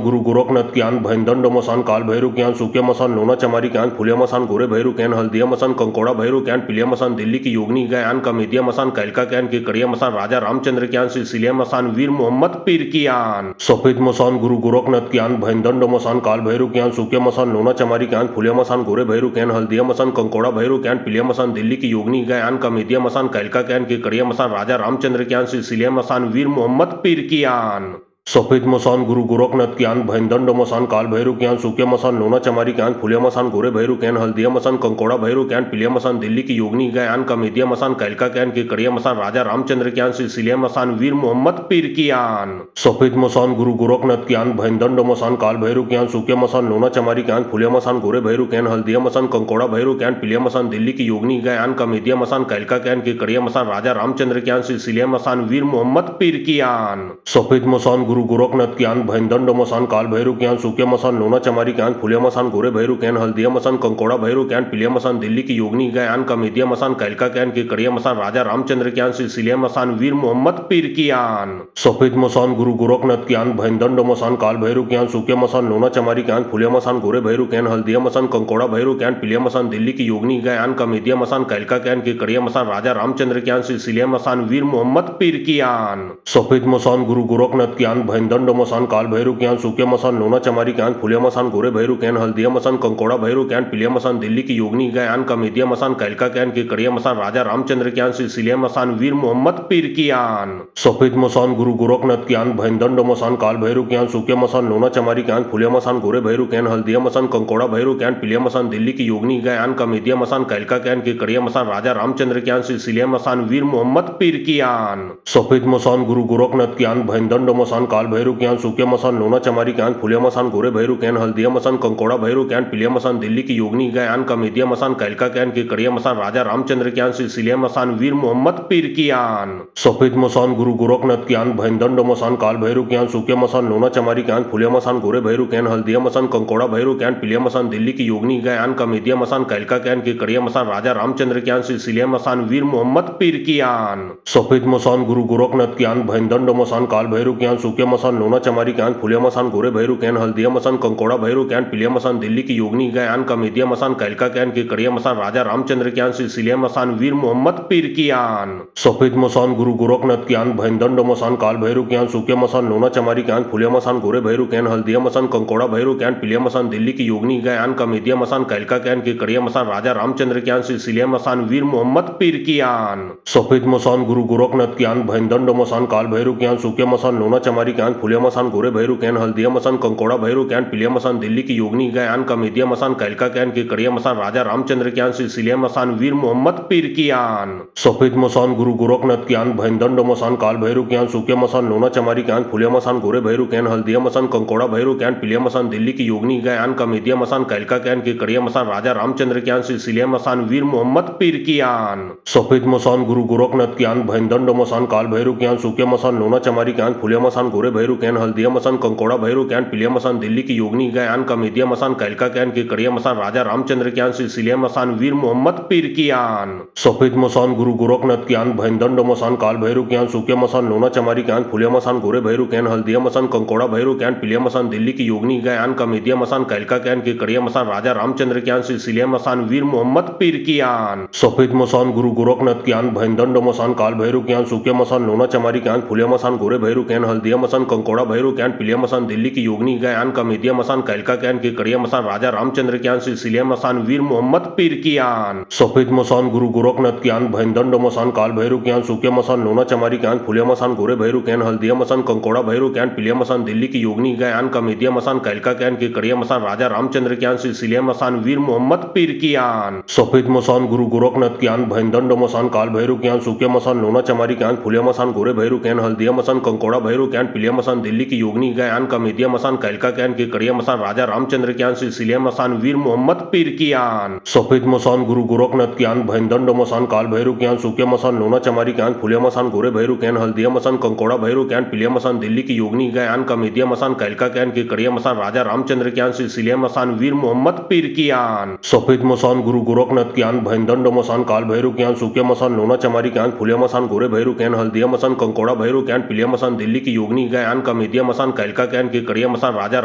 गुरु गोरखनाथ ज्ञान भैंदंड मसान काल भैरू ज्ञान सूक्य मसान लोना चमारी ज्ञान फुलिया मसान गोरे भैरू ज्ञान हल्दिया मसान कंकोड़ा भैरू ज्ञान पिलिया मसान दिल्ली की योगनी ज्ञान कमेदिया मसान कैलका ज्ञान की कड़िया मसान राजा रामचंद्र ज्ञान सिलसिलिया मसान वीर मोहम्मद पीर की आन सफेद मसान गुरु गोरखनाथ ज्ञान भैंदंड मसान काल भैरू ज्ञान सूक्य मसान लोना चमारी ज्ञान फुलिया मसान गोरे भैरू ज्ञान हल्दिया मसान कंकोड़ा भैरू ज्ञान पिलिया मसान दिल्ली की योगनी ज्ञान कमेदिया मसान कैलका ज्ञान की कड़िया मसान राजा रामचंद्र ज्ञान सिलसिलिया मसान वीर मोहम्मद पीर की आन सफेद मसान गुरु गोरखनाथ ज्ञान भैंदंड मसान काल भैरू ज्ञान सूक्य मसान लोना चमारी ज्ञान फुलिया मसान गोरे भैरू ज्ञान हल्दिया मसान कंकोड़ा भैरू ज्ञान पिलिया मसान दिल्ली की योगनी ज्ञान कमेदिया मसान कैलका ज्ञान की कड़िया मसान राजा रामचंद्र ज्ञान सिलसिलिया मसान वीर मोहम्मद पीर की आन सफेद मसान गुरु गोरखनाथ ज्ञान भैंदंड मसान काल भैरू ज्ञान सूक्य मसान लोना चमारी ज्ञान फुलिया मसान गोरे भैरू ज्ञान हल्दिया मसान कंकोड़ा भैरू ज्ञान पिलिया मसान दिल्ली की योगनी ज्ञान कमेदिया मसान कैलका ज्ञान की कड़िया मसान राजा रामचंद्र ज्ञान सिलसिलिया मसान वीर मोहम्मद पीर की आन सफेद मसान गुरु गुरु गोरखनाथ ज्ञान भैंदंड मसान काल भैरव ज्ञान सूखे मसान लोना चमारी ज्ञान फुलिया मसान गोरे भैरव ज्ञान हल्दिया मसान कंकोड़ा भैरव ज्ञान पिलिया मसान दिल्ली की योगनी ज्ञान कमेदिया मसान कैलका ज्ञान केकड़िया मसान राजा रामचंद्र ज्ञान सिलसिलिया मसान वीर मोहम्मद पीर की आन सफेद मसान गुरु गोरखनाथ ज्ञान भैंदंड मसान काल भैरव ज्ञान सूखे मसान लोना चमारी ज्ञान फुलिया मसान गोरे भैरव ज्ञान हल्दिया मसान कंकोड़ा भैरव ज्ञान पिलिया मसान दिल्ली की योगनी ज्ञान कमेदिया मसान कैलका ज्ञान केकड़िया मसान राजा रामचंद्र ज्ञान सिलसिलिया मसान वीर मोहम्मद पीर की आन सफेद मसान गुरु गोरखनाथ ज्ञान भैंदंड मसान काल भैरव ज्ञान सूखे मसान लोना चमारी ज्ञान फुलिया मसान गोरे भैरव ज्ञान हल्दिया मसान कंकोड़ा भैरव ज्ञान पिलिया मसान दिल्ली की योगनी ज्ञान कमेदिया मसान कैलका ज्ञान केकड़िया मसान राजा रामचंद्र ज्ञान सिलसिलिया मसान वीर मोहम्मद पीर की आन सफेद मसान गुरु गोरखनाथ ज्ञान भैंदंड मसान काल भैरव ज्ञान सूखे मसान लोना चमारी ज्ञान फुलिया मसान गोरे भैरव ज्ञान हल्दिया मसान कंकोड़ा भैरव ज्ञान पिलिया मसान दिल्ली की योगनी ज्ञान कमेदिया मसान कैलका ज्ञान केकड़िया मसान राजा रामचंद्र ज्ञान सिलसिलिया मसान वीर मोहम्मद पीर की आन सफेद मसान गुरु गोरखनाथ ज्ञान भैंदंड मसान काल भैरव ज्ञान सूखे मसान लोना चमारी ज्ञान फुलिया मसान गोरे भैरव ज्ञान हल्दिया मसान कंकोड़ा भैरव ज्ञान पिलिया मसान दिल्ली की योगनी ज्ञान कमेदिया मसान कैलका ज्ञान केकड़िया मसान राजा रामचंद्र ज्ञान सिलसिलिया मसान वीर मोहम्मद पीर की आन सफेद मसान गुरु गोरखनाथ ज्ञान भैंदंड मसान काल भैरव ज्ञान सूखे मसान लोना चमारी ज्ञान फुलिया मसान गोरे भैरव ज्ञान हल्दिया मसान कंकोड़ा भैरव ज्ञान पिलिया मसान दिल्ली की योगनी ज्ञान कमेदिया मसान कैलका ज्ञान केकड़िया मसान राजा रामचंद्र ज्ञान सिलसिलिया मसान वीर मोहम्मद पीर की आन सफेद मसान गुरु गोरखनाथ ज्ञान भैंदंड मसान काल भैरव ज्ञान सूखे मसान लोना चमारी ज्ञान फुलिया मसान गोरे भैरव ज्ञान हल्दिया मसान कंकोड़ा भैरव ज्ञान पिलिया मसान दिल्ली की योगनी ज्ञान कमेदिया मसान कैलका ज्ञान केकड़िया मसान राजा रामचंद्र ज्ञान सिलसिलिया मसान वीर मोहम्मद पीर की आन सफेद मसान गुरु गोरखनाथ ज्ञान भैंदंड मसान काल भैरव ज्ञान सूखे मसान लोना चमारी ज्ञान फुलिया मसान गोरे भैरव ज्ञान हल्दिया मसान कंकोड़ा भैरव ज्ञान पिलिया मसान दिल्ली की योगनी ज्ञान कमेदिया मसान कैलका ज्ञान केकड़िया मसान राजा रामचंद्र ज्ञान सिलसिलिया मसान वीर मोहम्मद पीर की आन सफेद मसान गुरु गोरखनाथ ज्ञान भैंदंड मसान काल भैरव ज्ञान सूखे मसान लोना चमारी ज्ञान फुलिया मसान गोरे भैरव ज्ञान हल्दिया मसान कंकोड़ा भैरव ज्ञान पिलिया मसान दिल्ली की योगनी ज्ञान कमेदिया मसान कैलका ज्ञान केकड़िया मसान राजा रामचंद्र ज्ञान सिलसिलिया मसान वीर मोहम्मद पीर की आन सफेद मसान गुरु गोरखनाथ ज्ञान भैंदंड मसान काल भैरव ज्ञान सूखे मसान लोना चमारी ज्ञान फुलिया मसान गोरे भैरव ज्ञान हल्दिया मसान कंकोड़ा भैरव ज्ञान पिलिया मसान दिल्ली की योगनी ज्ञान कमेदिया मसान कैलका ज्ञान केकड़िया मसान राजा रामचंद्र ज्ञान सिलसिलिया मसान वीर मोहम्मद पीर की आन सफेद मसान गुरु गोरखनाथ ज्ञान भैंदंड मसान काल भैरव ज्ञान सूखे मसान लोना चमारी ज्ञान फुलिया मसान गोरे भैरव ज्ञान हल्दिया मसान कंकोड़ा भैरव ज्ञान पिलिया मसान दिल्ली की योगनी ज्ञान कमेदिया मसान कैलका ज्ञान केकड़िया मसान राजा रामचंद्र ज्ञान सिलसिलिया मसान वीर मोहम्मद पीर की आन सफेद मसान गुरु गोरखनाथ ज्ञान भैंदंड मसान काल भैरव ज्ञान सूखे मसान लोना चमारी ज्ञान फुलिया मसान गोरे भैरव ज्ञान हल्दिया मसान कंकोड़ा भैरव ज्ञान पिलिया मसान दिल्ली की योगनी ज्ञान कमेदिया मसान कैलका ज्ञान केकड़िया मसान राजा रामचंद्र ज्ञान सिलसिलिया मसान वीर मोहम्मद पीर की आन सफेद मसान गुरु गोरखनाथ ज्ञान भैंदंड मसान काल भैरव ज्ञान सूखे मसान लोना चमारी ज्ञान फुलिया मसान गोरे भैरव ज्ञान हल्दिया मसान कंकोड़ा भैरव ज्ञान पिलिया मसान दिल्ली की योगनी ज्ञान कमेदिया मसान कैलका ज्ञान केकड़िया मसान राजा रामचंद्र ज्ञान सिलसिलिया मसान वीर मोहम्मद पीर की आन सफेद मसान गुरु गोरखनाथ ज्ञान भैंदंड मसान काल भैरव ज्ञान सूखे मसान लोना चमारी ज्ञान फुलिया मसान गोरे भैरव ज्ञान हल्दिया मसान कंकोड़ा भैरव ज्ञान पिलिया मसान दिल्ली की योगनी ज्ञान कमेदिया मसान कैलका ज्ञान केकड़िया मसान राजा रामचंद्र ज्ञान सिलसिलिया मसान वीर मोहम्मद पीर की आन सफेद मसान गुरु गोरखनाथ ज्ञान भैंदंड मसान काल भैरव ज्ञान सूखे मसान लोना चमारी ज्ञान फुलिया मसान गोरे भैरव ज्ञान हल्दिया मसान कंकोड़ा भैरव ज्ञान पिलिया मसान दिल्ली की योगनी ज्ञान कमेदिया मसान कैलका ज्ञान केकड़िया मसान राजा रामचंद्र ज्ञान सिलसिलिया मसान वीर मोहम्मद पीर की आन सफेद मसान गुरु गोरखनाथ ज्ञान भैंदंड मसान काल भैरव ज्ञान सूखे मसान लोना चमारी ज्ञान फुलिया मसान गोरे भैरव ज्ञान हल्दिया मसान कंकोड़ा भैरव ज्ञान पिलिया मसान दिल्ली की योगनी ज्ञान कमेदिया मसान कैलका ज्ञान केकड़िया मसान राजा रामचंद्र ज्ञान सिलसिलिया मसान वीर मोहम्मद पीर की आन सफेद मसान गुरु गोरखनाथ ज्ञान भैंदंड मसान काल भैरव ज्ञान सूखे मसान लोना चमारी ज्ञान फुलिया मसान गोरे भैरव ज्ञान हल्दिया मसान कंकोड़ा भैरव ज्ञान पिलिया मसान दिल्ली की योगनी ज्ञान कमेदिया मसान कैलका ज्ञान केकड़िया मसान राजा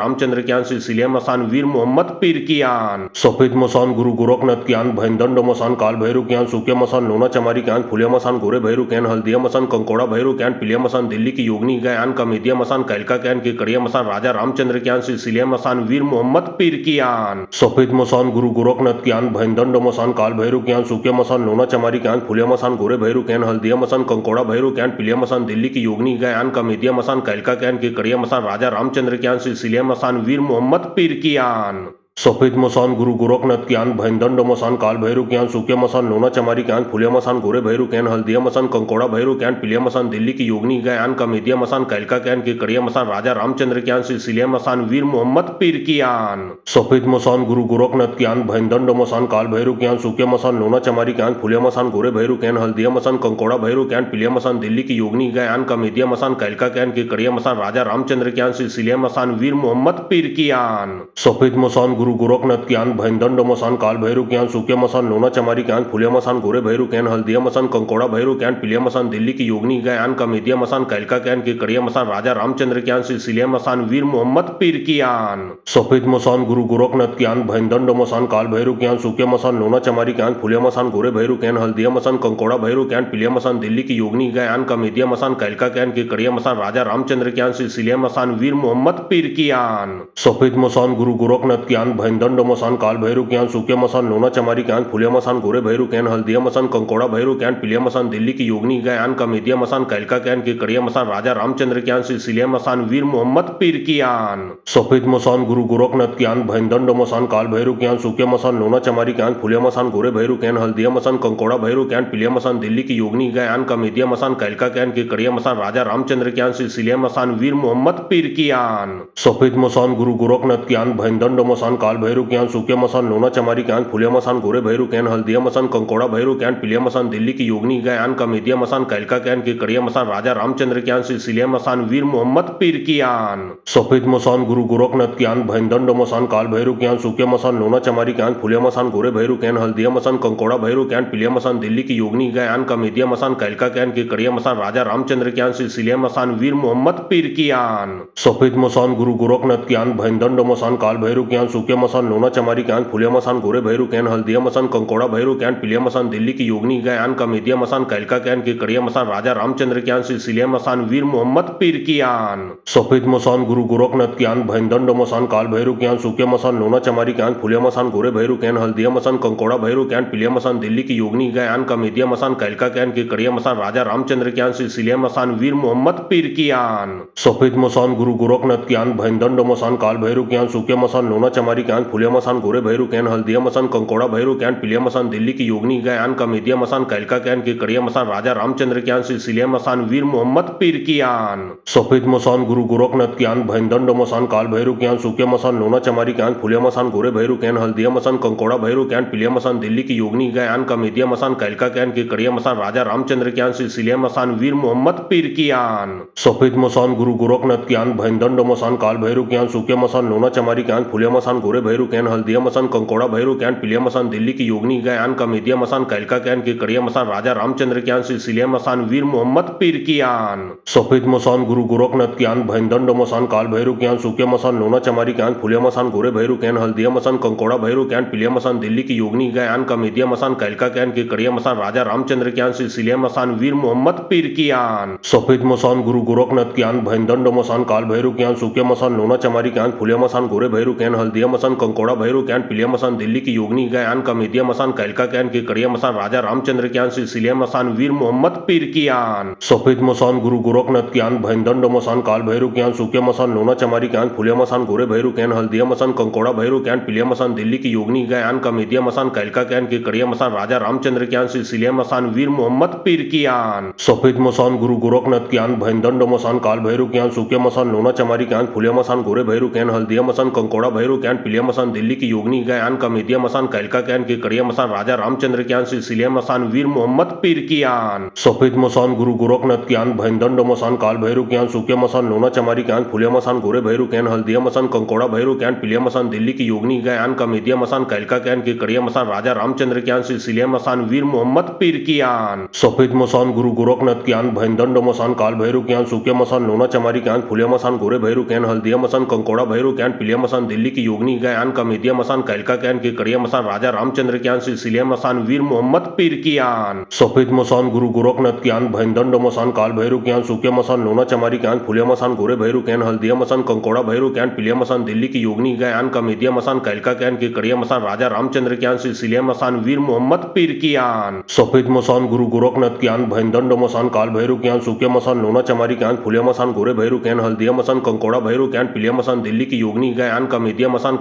रामचंद्र ज्ञान सिलसिलिया मसान वीर मोहम्मद पीर की आन सफेद मसान गुरु गोरखनाथ ज्ञान भैंदंड मसान काल भैरव ज्ञान सूखे मसान लोना चमारी ज्ञान फुलिया मसान गोरे भैरव ज्ञान हल्दिया मसान कंकोड़ा भैरव ज्ञान पिलिया मसान दिल्ली की योगनी ज्ञान कमेदिया मसान कैलका ज्ञान केकड़िया मसान राजा रामचंद्र ज्ञान सिलसिलिया मसान वीर मोहम्मद पीर की आन सफेद मसान गुरु गोरखनाथ ज्ञान भैंदंड मसान काल भैरव ज्ञान सूखे मसान लोना चमारी ज्ञान फुलिया मसान गोरे भैरव ज्ञान हल्दिया मसान कंकोड़ा भैरव ज्ञान पिलिया मसान दिल्ली की योगनी ज्ञान कमेदिया मसान कैलका ज्ञान केकड़िया मसान राजा रामचंद्र ज्ञान सिलसिलिया मसान वीर मोहम्मद पीर की आन सफेद मसान गुरु गोरखनाथ ज्ञान भैंदंड मसान काल भैरव ज्ञान सूक्य मसान लोना चमारी ज्ञान फुलिया मसान गोरे भैरव ज्ञान हल्दिया मसान कंकोड़ा भैरव ज्ञान पिलिया मसान दिल्ली की योगनी ज्ञान कमेदिया मसान कैलका ज्ञान की कड़िया मसान राजा रामचंद्र ज्ञान सिलसिलिया मसान वीर मोहम्मद पीर की आन। सफेद मसान गुरु गोरखनाथ ज्ञान भैंदंड मसान काल भैरव ज्ञान सूक्य मसान लोना चमारी ज्ञान फुलिया मसान गोरे भैरव ज्ञान हल्दिया मसान कंकोड़ा भैरव ज्ञान पिलिया मसान दिल्ली की योगनी ज्ञान कमेदिया मसान कैलका ज्ञान की कड़िया मसान राजा रामचंद्र ज्ञान सिलसिलिया मसान वीर मोहम्मद पीर की आन। सफेद मसान गुरु गोरखनाथ ज्ञान भैंदंड मसान काल भैरव ज्ञान सूक्य मसान लोना चमारी ज्ञान फुलिया मसान गोरे भैरव ज्ञान हल्दिया मसान कंकोड़ा भैरव ज्ञान पिलिया मसान दिल्ली की योगनी ज्ञान कमेदिया मसान कैलका ज्ञान की कड़िया मसान राजा रामचंद्र ज्ञान सिलसिलिया मसान वीर मोहम्मद पीर की आन। सफेद मसान गुरु गोरखनाथ ज्ञान भैंदंड मसान काल भैरव ज्ञान सूक्य मसान लोना चमारी ज्ञान फुलिया मसान गोरे भैरव ज्ञान हल्दिया मसान कंकोड़ा भैरव ज्ञान पिलिया मसान दिल्ली की योगनी ज्ञान कमेदिया मसान कैलका ज्ञान की कड़िया मसान राजा रामचंद्र ज्ञान सिलसिलिया मसान वीर मोहम्मद पीर की आन। सफेद मसान गुरु गोरखनाथ ज्ञान भैंदंड मसान काल भैरव ज्ञान सूक्य मसान लोना चमारी ज्ञान फुलिया मसान गोरे भैरव ज्ञान हल्दिया मसान कंकोड़ा भैरव ज्ञान पिलिया मसान दिल्ली की योगनी ज्ञान कमेदिया मसान कैलका ज्ञान की कड़िया मसान राजा रामचंद्र ज्ञान सिलसिलिया मसान वीर मोहम्मद पीर की आन। सफेद मसान गुरु गोरखनाथ ज्ञान भैंदंड मसान काल भैरव ज्ञान सूक्य मसान लोना चमारी ज्ञान फुलिया मसान गोरे भैरव ज्ञान हल्दिया मसान कंकोड़ा भैरव ज्ञान पिलिया मसान दिल्ली की योगनी ज्ञान कमेदिया मसान कैलका ज्ञान की कड़िया मसान राजा रामचंद्र ज्ञान सिलसिलिया मसान वीर मोहम्मद पीर की आन। सफेद मसान गुरु गोरखनाथ ज्ञान भैंदंड मसान काल भैरव ज्ञान सूक्य मसान लोना चमारी ज्ञान फुलिया मसान गोरे भैरव ज्ञान हल्दिया मसान कंकोड़ा भैरव ज्ञान पिलिया मसान दिल्ली की योगनी ज्ञान कमेदिया मसान कैलका ज्ञान की कड़िया मसान राजा रामचंद्र ज्ञान सिलसिलिया मसान वीर मोहम्मद पीर की आन। सफेद मसान गुरु गोरखनाथ ज्ञान भैंदंड मसान काल भैरव ज्ञान सूक्य मसान लोना चमारी ज्ञान फुलिया मसान गोरे भैरव ज्ञान हल्दिया मसान कंकोड़ा भैरव ज्ञान पिलिया मसान दिल्ली की योगनी ज्ञान कमेदिया मसान कैलका ज्ञान की कड़िया मसान राजा रामचंद्र ज्ञान सिलसिलिया मसान वीर मोहम्मद पीर की आन। सफेद मसान गुरु गोरखनाथ ज्ञान भैंदंड मसान काल भैरव ज्ञान सूक्य मसान लोना चमारी ज्ञान फुलिया मसान गोरे भैरव ज्ञान हल्दिया मसान कंकोड़ा भैरव ज्ञान पिलिया मसान दिल्ली की योगनी ज्ञान कमेदिया मसान कैलका ज्ञान की कड़िया मसान राजा रामचंद्र ज्ञान सिलसिलिया मसान वीर मोहम्मद पीर की आन। सफेद मसान गुरु गोरखनाथ ज्ञान भैंदंड मसान काल भैरव ज्ञान सूक्य मसान लोना चमारी ज्ञान फुलिया मसान गोरे भैरव ज्ञान हल्दिया मसान कंकोड़ा भैरव ज्ञान पिलिया मसान दिल्ली की योगनी ज्ञान कमेदिया मसान कैलका ज्ञान की कड़िया मसान राजा रामचंद्र ज्ञान सिलसिलिया मसान वीर मोहम्मद पीर की आन। सफेद मसान गुरु गोरखनाथ ज्ञान भैंदंड मसान काल भैरव ज्ञान सूक्य मसान लोना चमारी ज्ञान फुलिया मसान गोरे भैरव ज्ञान हल्दिया मसान कंकोड़ा भैरव ज्ञान पिलिया मसान दिल्ली की योगनी ज्ञान कमेदिया मसान कैलका ज्ञान की कड़िया मसान राजा रामचंद्र ज्ञान सिलसिलिया मसान वीर मोहम्मद पीर की आन। सफेद मसान गुरु गोरखनाथ ज्ञान भैंदंड मसान काल भैरव ज्ञान सूक्य मसान लोना चमारी ज्ञान फुलिया मसान गोरे भैरव ज्ञान हल्दिया मसान कंकोड़ा भैरव ज्ञान पिलिया मसान दिल्ली की योगनी ज्ञान कमेदिया मसान कैलका ज्ञान की कड़िया मसान राजा रामचंद्र ज्ञान सिलसिलिया मसान वीर मोहम्मद पीर की आन। सफेद मसान गुरु गोरखनाथ ज्ञान भैंदंड मसान काल भैरव ज्ञान सूक्य मसान लोना चमारी ज्ञान फुलिया मसान गोरे भैरव ज्ञान हल्दिया मसान कंकोड़ा भैरव ज्ञान पिलिया मसान दिल्ली की योगनी ज्ञान कमेदिया मसान कैलका ज्ञान की कड़िया मसान राजा रामचंद्र ज्ञान सिलसिलिया मसान वीर मोहम्मद पीर की आन। सफेद मसान गुरु गोरखनाथ ज्ञान भैंदंड मसान काल भैरव ज्ञान सूक्य मसान लोना चमारी ज्ञान फुलिया मसान गोरे भैरव ज्ञान हल्दिया मसान कंकोड़ा भैरव ज्ञान पिलिया मसान दिल्ली की योगनी ज्ञान कमेदिया मसान कैलका ज्ञान की कड़िया मसान राजा रामचंद्र ज्ञान सिलसिलिया मसान वीर मोहम्मद पीर की आन। सफेद मसान गुरु गोरखनाथ ज्ञान भैंदंड मसान काल भैरव ज्ञान सूक्य मसान लोना चमारी ज्ञान फुलिया मसान गोरे भैरव ज्ञान हल्दिया मसान कंकोड़ा भैरव ज्ञान पिलिया मसान दिल्ली की योगनी ज्ञान कमेदिया मसान कैलका ज्ञान की कड़िया मसान राजा रामचंद्र ज्ञान सिलसिलिया मसान वीर मोहम्मद पीर की आन। सफेद मसान गुरु गोरखनाथ ज्ञान भैंदंड मसान काल भैरव ज्ञान सूक्य मसान लोना चमारी ज्ञान फुलिया मसान गोरे भैरव ज्ञान हल्दिया मसान कंकोड़ा भैरव ज्ञान पिलिया मसान दिल्ली की योगनी ज्ञान कमेदिया मसान कैलका ज्ञान की कड़िया मसान राजा रामचंद्र ज्ञान सिलसिलिया मसान वीर मोहम्मद पीर की आन। सफेद मसान गुरु गोरखनाथ ज्ञान भैंदंड मसान काल भैरव ज्ञान सूक्य मसान लोना चमारी ज्ञान फुलिया मसान गोरे भैरव ज्ञान हल्दिया मसान कंकोड़ा भैरव ज्ञान पिलिया मसान दिल्ली की योगनी ज्ञान कमेदिया मसान कैलका ज्ञान की कड़िया मसान राजा रामचंद्र ज्ञान सिलसिलिया मसान वीर मोहम्मद पीर की आन। सफेद मसान गुरु गोरखनाथ ज्ञान भैंदंड मसान काल भैरव ज्ञान सूक्य मसान लोना चमारी ज्ञान फुलिया मसान गोरे भैरव ज्ञान पिलिया मसान दिल्ली की योगनी ज्ञान कमेदिया मसान कैलका ज्ञान की कड़िया मसान राजा रामचंद्र ज्ञान सिलसिलिया मसान वीर मोहम्मद पीर की आन। सफेद मसान गुरु गोरखनाथ ज्ञान भैंदंड मसान काल भैरव ज्ञान सूक्य मसान लोना चमारी ज्ञान फुलिया मसान गोरे भैरव ज्ञान पिलिया मसान दिल्ली की योगनी ज्ञान कमेदिया मसान कैलका ज्ञान की कड़िया मसान राजा रामचंद्र ज्ञान सिलसिलिया मसान वीर मोहम्मद पीर की आन। सफेद मसान गुरु गोरखनाथ ज्ञान भैंदंड मसान काल भैरव ज्ञान सूक्य मसान लोना चमारी ज्ञान फुलिया मसान गोरे भैरव ज्ञान हल्दिया मसान कंकोड़ा भैरव ज्ञान पिलिया मसान दिल्ली की योगनी ज्ञान कमेदिया मसान कैलका ज्ञान की कड़िया मसान राजा रामचंद्र ज्ञान सिलसिलिया मसान वीर मोहम्मद पीर की आन। सफेद मसान गुरु गोरखनाथ ज्ञान भैंदंड मसान काल भैरव ज्ञान सूक्य मसान लोना चमारी ज्ञान फुलिया मसान गोरे भैरव ज्ञान हल्दिया मसान कंकोड़ा भैरव ज्ञान पिलिया मसान दिल्ली की योगनी ज्ञान कमेदिया मसान कैलका ज्ञान की कड़िया मसान राजा रामचंद्र ज्ञान सिलसिलिया मसान वीर मोहम्मद पीर की आन। सफेद मसान गुरु गोरखनाथ ज्ञान भैंदंड मसान काल भैरव ज्ञान सूक्य मसान लोना चमारी ज्ञान फुलिया मसान गोरे भैरव ज्ञान हल्दिया मसान कंकोड़ा भैरव ज्ञान पिलिया मसान दिल्ली की योगनी ज्ञान कमेदिया मसान कैलका ज्ञान की कड़िया मसान राजा रामचंद्र ज्ञान सिलसिलिया मसान वीर मोहम्मद पीर की आन। सफेद मसान गुरु गोरखनाथ ज्ञान भैंदंड मसान काल भैरव ज्ञान सूक्य मसान लोना चमारी ज्ञान फुलिया मसान गोरे भैरव ज्ञान हल्दिया मसान कंकोड़ा भैरव ज्ञान पिलिया मसान दिल्ली की योगनी ज्ञान कमेदिया मसान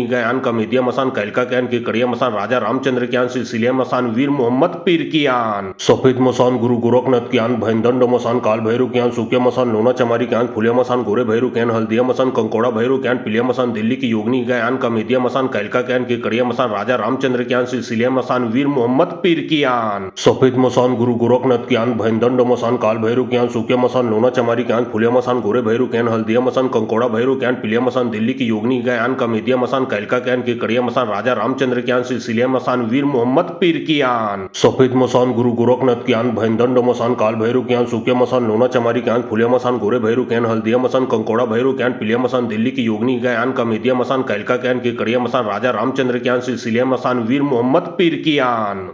योनी ज्ञान कमेदिया मसान कैलका ज्ञान केकड़िया मसान राजा रामचंद्र ज्ञान सिलसिलिया मसान वीर मोहम्मद पीर की आन सफेद मसान गुरु गोरखनाथ ज्ञान भैंदंड मसान काल भैरव ज्ञान सुकिया मसान लोना चमारी ज्ञान फुलिया मसान गोरे भैरव ज्ञान हल्दिया मसान कंकोड़ा भैरव ज्ञान पिलिया मसान दिल्ली की योगनी योगनी गयान कमेदिया मसान कैलका कैन केकड़िया मसान राजा रामचंद्र क्यान सिलसिलिया मसान वीर मोहम्मद पीर कियान सफेद मसान गुरु गोरखनाथ क्यान भैंदंड मसान काल भैरू क्यान सूक्या मसान लोना चमारी क्यान फुलिया मसान गोरे भैरू क्यान हल्दिया मसान कंकोड़ा भैरू क्यान पिलिया मसान दिल्ली की योगनी गयान कमेदिया मसान कैलका कैन केकड़िया मसान राजा रामचंद्र क्यान सिलसिलिया मसान वीर मोहम्मद पीर कियान सफेद मसान गुरु गोरखनाथ क्यान भैंदंड मसान काल भैरू क्यान सूक्या मसान लोना चमारी क्यान फुलिया मसान गोरे भैरू क्यान हल्दिया मसान कंकोड़ा भैरू क्यान पिलिया मसान दिल्ली की योगनी गयान कमेदिया मसान कैलका कैन केकड़िया मसान राजा रामचंद्र क्यान सिलसिलिया मसान वीर मोहम्मद पीर कियान।